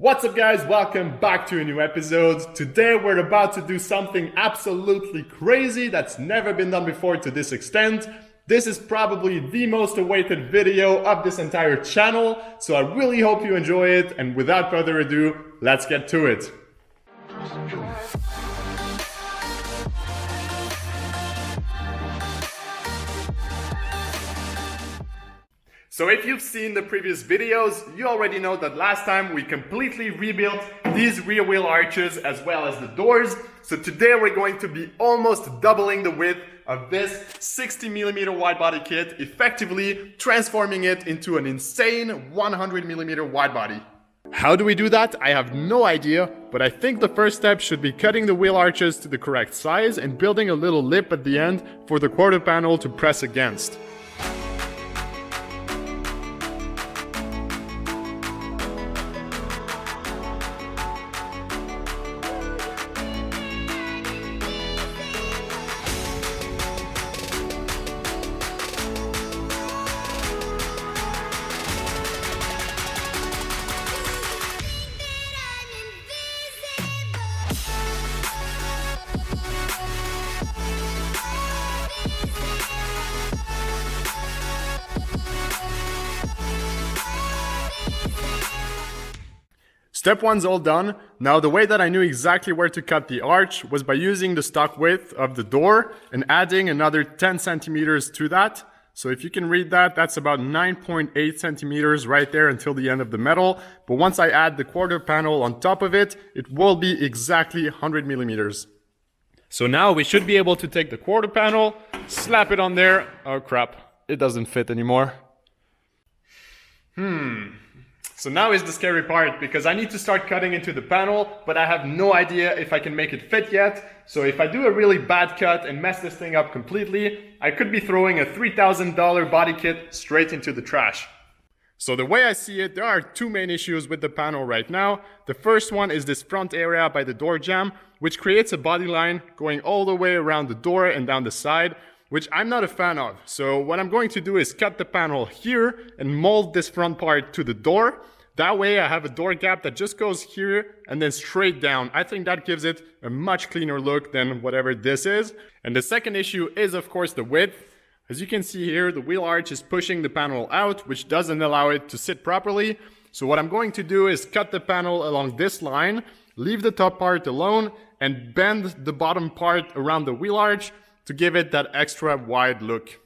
What's up guys, welcome back to a new episode. Today we're about to do something absolutely crazy that's never been done before to this extent. This is probably the most awaited video of this entire channel, so I really hope you enjoy it, and without further ado, let's get to it. So if you've seen the previous videos, you already know that last time we completely rebuilt these rear wheel arches as well as the doors. So today we're going to be almost doubling the width of this 60mm wide body kit, effectively transforming it into an insane 100mm wide body. How do we do that? I have no idea, but I think the first step should be cutting the wheel arches to the correct size and building a little lip at the end for the quarter panel to press against. Step 1's all done. Now the way that I knew exactly where to cut the arch was by using the stock width of the door and adding another 10 centimeters to that. So if you can read that, that's about 9.8 centimeters right there until the end of the metal. But once I add the quarter panel on top of it, it will be exactly 100 millimeters. So now we should be able to take the quarter panel, slap it on there. Oh crap, it doesn't fit anymore. So now is the scary part, because I need to start cutting into the panel, but I have no idea if I can make it fit yet. So if I do a really bad cut and mess this thing up completely, I could be throwing a $3,000 body kit straight into the trash. So the way I see it, there are two main issues with the panel right now. The first one is this front area by the door jamb, which creates a body line going all the way around the door and down the side, which I'm not a fan of. So what I'm going to do is cut the panel here and mold this front part to the door. That way I have a door gap that just goes here and then straight down. I think that gives it a much cleaner look than whatever this is. And the second issue is of course the width. As you can see here, the wheel arch is pushing the panel out, which doesn't allow it to sit properly. So what I'm going to do is cut the panel along this line, leave the top part alone, and bend the bottom part around the wheel arch to give it that extra wide look.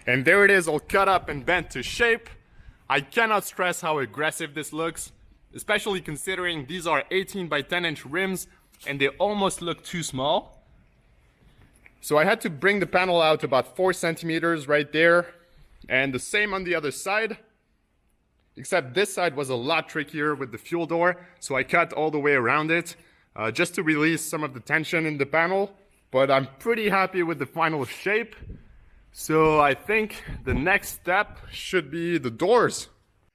And there it is, all cut up and bent to shape. I cannot stress how aggressive this looks, especially considering these are 18 by 10 inch rims and they almost look too small. So I had to bring the panel out about 4 centimeters right there, and the same on the other side, except this side was a lot trickier with the fuel door, so I cut all the way around it just to release some of the tension in the panel. But I'm pretty happy with the final shape. So I think the next step should be the doors.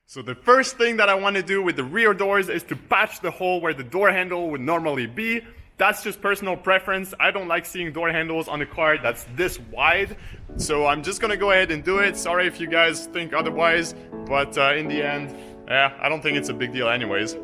So the first thing that I want to do with the rear doors is to patch the hole where the door handle would normally be. That's just personal preference. I don't like seeing door handles on a car that's this wide. So I'm just gonna go ahead and do it. Sorry if you guys think otherwise, but in the end, I don't think it's a big deal anyways.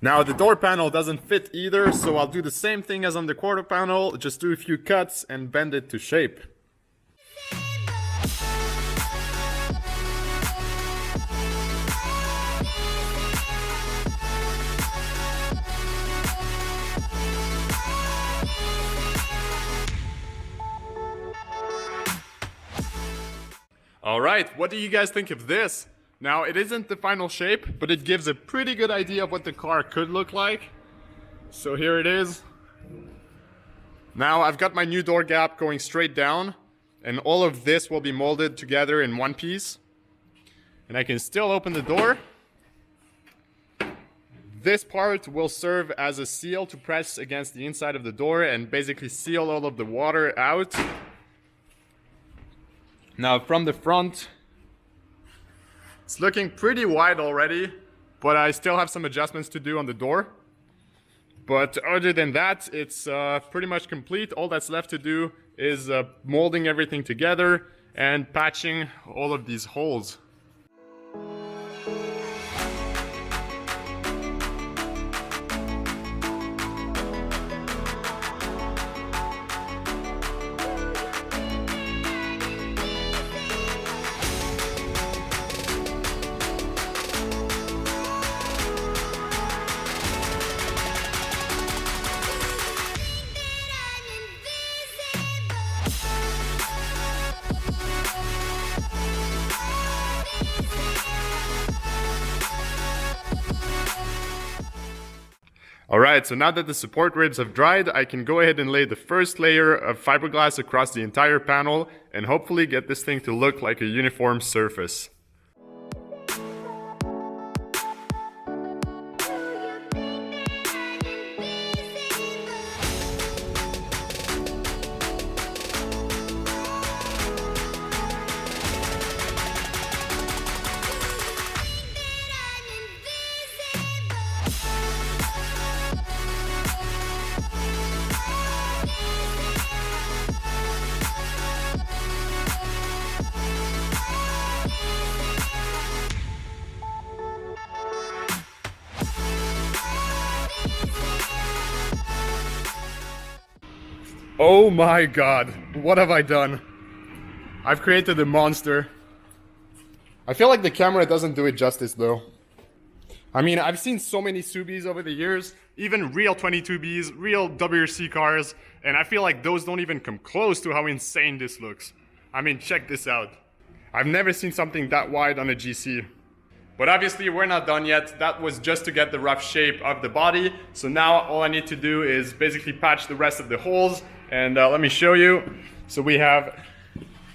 Now the door panel doesn't fit either, so I'll do the same thing as on the quarter panel, just do a few cuts and bend it to shape. Alright, what do you guys think of this? Now, it isn't the final shape, but it gives a pretty good idea of what the car could look like. So here it is. Now, I've got my new door gap going straight down, and all of this will be molded together in one piece. And I can still open the door. This part will serve as a seal to press against the inside of the door and basically seal all of the water out. Now from the front, it's looking pretty wide already, but I still have some adjustments to do on the door. But other than that, it's pretty much complete. All that's left to do is molding everything together and patching all of these holes. Alright, so now that the support ribs have dried, I can go ahead and lay the first layer of fiberglass across the entire panel and hopefully get this thing to look like a uniform surface. Oh my god, what have I done? I've created a monster. I feel like the camera doesn't do it justice though. I mean, I've seen so many Subis over the years, even real 22Bs, real WRC cars, and I feel like those don't even come close to how insane this looks. I mean, check this out. I've never seen something that wide on a GC. But obviously we're not done yet. That was just to get the rough shape of the body. So now all I need to do is basically patch the rest of the holes. And let me show you. So we have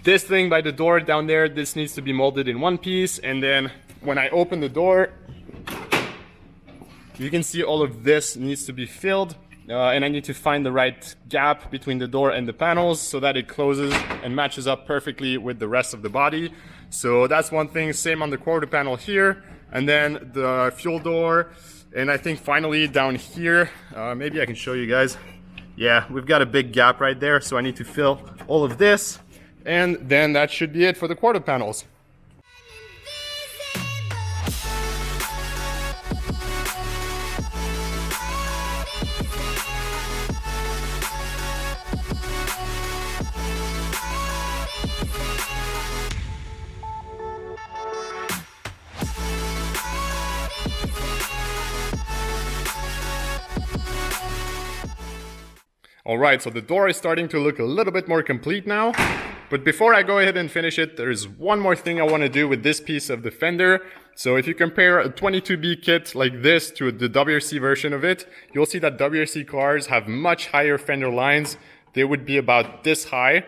this thing by the door down there. This needs to be molded in one piece. And then when I open the door, you can see all of this needs to be filled. And I need to find the right gap between the door and the panels so that it closes and matches up perfectly with the rest of the body. So that's one thing. Same on the quarter panel here. And then the fuel door. And I think finally down here, maybe I can show you guys. Yeah, we've got a big gap right there, so I need to fill all of this, and then that should be it for the quarter panels. Alright, so the door is starting to look a little bit more complete now. But before I go ahead and finish it, there's one more thing I want to do with this piece of the fender. So if you compare a 22B kit like this to the WRC version of it, you'll see that WRC cars have much higher fender lines. They would be about this high.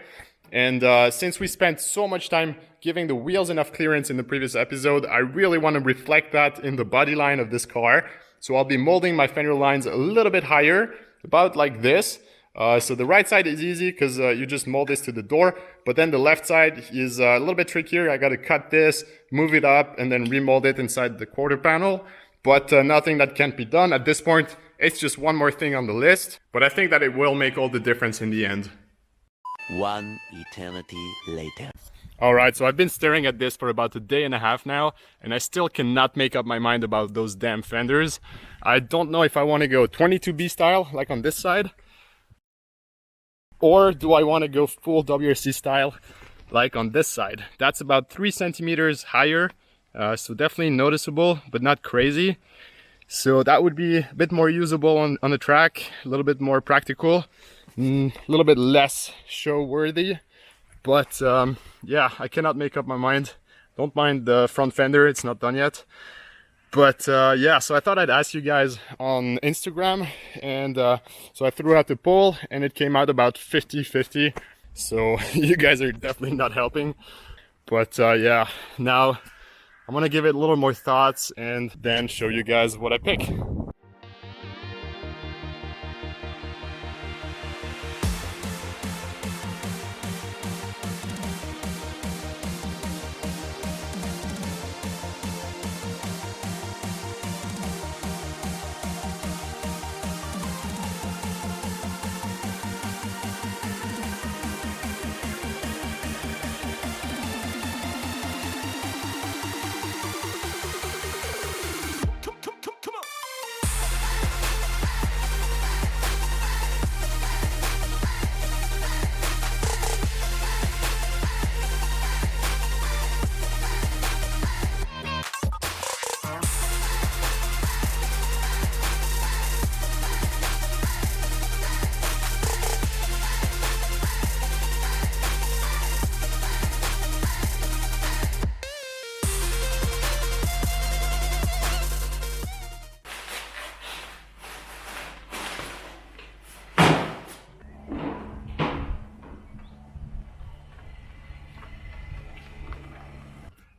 And since we spent so much time giving the wheels enough clearance in the previous episode, I really want to reflect that in the body line of this car. So I'll be molding my fender lines a little bit higher, about like this. So the right side is easy because you just mold this to the door, but then the left side is a little bit trickier. I got to cut this, move it up, and then remold it inside the quarter panel. But nothing that can't be done. At this point, it's just one more thing on the list, but I think that it will make all the difference in the end. One eternity later. Alright, so I've been staring at this for about a day and a half now, and I still cannot make up my mind about those damn fenders. I don't know if I want to go 22B style, like on this side, or do I want to go full WRC style like on this side? That's about 3 centimeters higher, so definitely noticeable, but not crazy. So that would be a bit more usable on the track, a little bit more practical, a little bit less show worthy. But yeah, I cannot make up my mind. Don't mind the front fender, it's not done yet. But yeah, so I thought I'd ask you guys on Instagram, and so I threw out the poll and it came out about 50-50. So you guys are definitely not helping. But yeah, now I'm gonna give it a little more thoughts and then show you guys what I pick.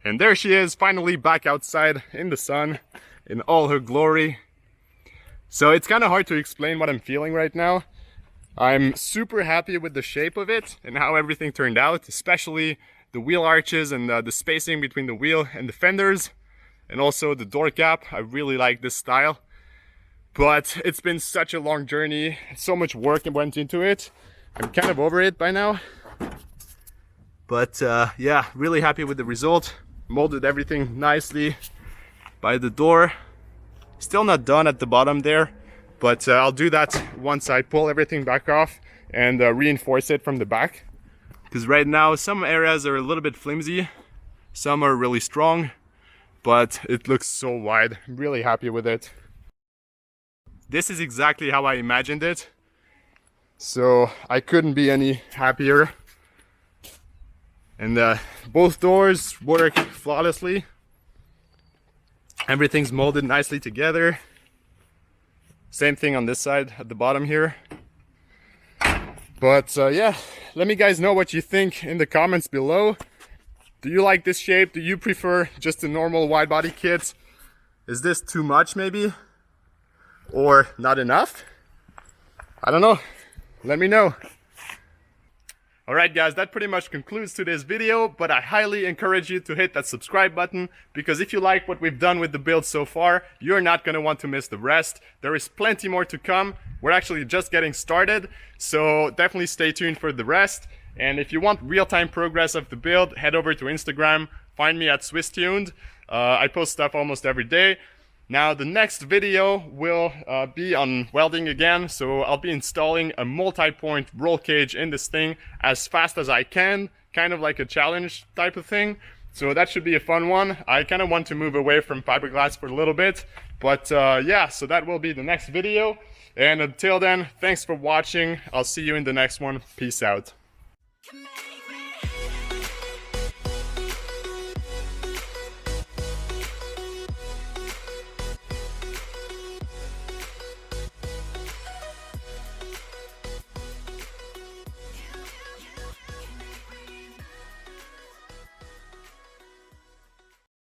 And there she is, finally back outside in the sun in all her glory. So it's kind of hard to explain what I'm feeling right now. I'm super happy with the shape of it and how everything turned out, especially the wheel arches and the spacing between the wheel and the fenders, and also the door cap. I really like this style. But it's been such a long journey, so much work went into it. I'm kind of over it by now. But yeah, really happy with the result. Molded everything nicely by the door. Still not done at the bottom there, but I'll do that once I pull everything back off and reinforce it from the back. Because right now some areas are a little bit flimsy, some are really strong, but it looks so wide. I'm really happy with it. This is exactly how I imagined it, so I couldn't be any happier. And both doors work flawlessly. Everything's molded nicely together. Same thing on this side at the bottom here. But yeah, let me guys know what you think in the comments below. Do you like this shape? Do you prefer just a normal wide body kit? Is this too much maybe? Or not enough? I don't know. Let me know. Alright guys, that pretty much concludes today's video, but I highly encourage you to hit that subscribe button, because if you like what we've done with the build so far, you're not going to want to miss the rest. There is plenty more to come. We're actually just getting started, so definitely stay tuned for the rest. And if you want real-time progress of the build, head over to Instagram, find me at SwissTuned. I post stuff almost every day. Now the next video will be on welding again, so I'll be installing a multi-point roll cage in this thing as fast as I can, kind of like a challenge type of thing. So that should be a fun one. I kind of want to move away from fiberglass for a little bit, but yeah, so that will be the next video. And until then, thanks for watching. I'll see you in the next one. Peace out.